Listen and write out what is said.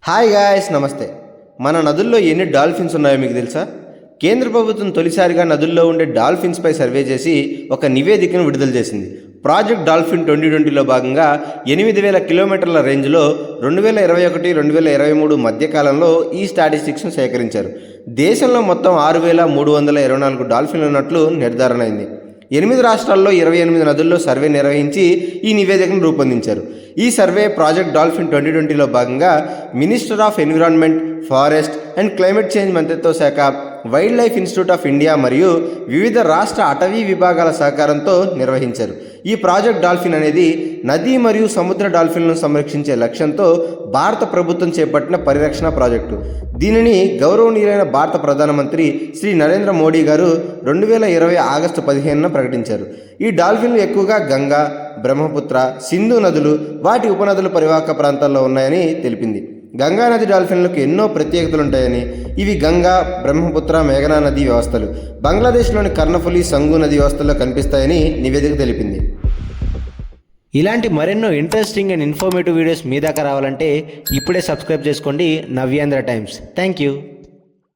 Hi guys, నమస్తే. మన నదుల్లో ఎన్ని డాల్ఫిన్స్ ఉన్నాయో మీకు తెలుసా? కేంద్ర ప్రభుత్వం తొలిసారిగా నదుల్లో ఉండే డాల్ఫిన్స్పై సర్వే చేసి ఒక నివేదికను విడుదల చేసింది. ప్రాజెక్ట్ డాల్ఫిన్ 2020లో భాగంగా 8,000 కిలోమీటర్ల రేంజ్లో 2021-2023 మధ్యకాలంలో ఈ స్టాటిస్టిక్స్ను సేకరించారు. దేశంలో మొత్తం 6,324 డాల్ఫిన్లు ఉన్నట్లు నిర్ధారణ అయింది. 8 రాష్ట్రాల్లో 28 నదుల్లో సర్వే నిర్వహించి ఈ నివేదికను రూపొందించారు. ఈ సర్వే ప్రాజెక్ట్ డాల్ఫిన్ 2020లో భాగంగా minister of environment, forest and climate change మంత్రిత్వ శాఖ, wild life institute of India మరియు వివిధ రాష్ట్ర అటవీ విభాగాల సహకారంతో నిర్వహించారు. ఈ ప్రాజెక్ట్ డాల్ఫిన్ అనేది నదీ మరియు సముద్ర డాల్ఫిన్లను సంరక్షించే లక్ష్యంతో భారత ప్రభుత్వం చేపట్టిన పరిరక్షణ ప్రాజెక్టు. దీనిని గౌరవనీయులైన భారత ప్రధానమంత్రి శ్రీ నరేంద్ర మోడీ గారు 2020 ఆగస్టు 15న ప్రకటించారు. ఈ డాల్ఫిన్లు ఎక్కువగా గంగా, బ్రహ్మపుత్ర, సింధు నదులు, వాటి ఉపనదుల పరివాహక ప్రాంతాల్లో ఉన్నాయని తెలిపింది. గంగా నది డాల్ఫిన్లకు ఎన్నో ప్రత్యేకతలుంటాయని, ఇవి గంగా, బ్రహ్మపుత్ర, మేఘనా నదీ వ్యవస్థలు బంగ్లాదేశ్లోని కర్ణఫులి, సంగు నది వ్యవస్థల్లో కనిపిస్తాయని నివేదిక తెలిపింది. ఇలాంటి మరెన్నో ఇంట్రెస్టింగ్ అండ్ ఇన్ఫర్మేటివ్ వీడియోస్ మీ దాకా రావాలంటే ఇప్పుడే సబ్స్క్రైబ్ చేసుకోండి నవ్యాంధ్ర టైమ్స్. Thank you.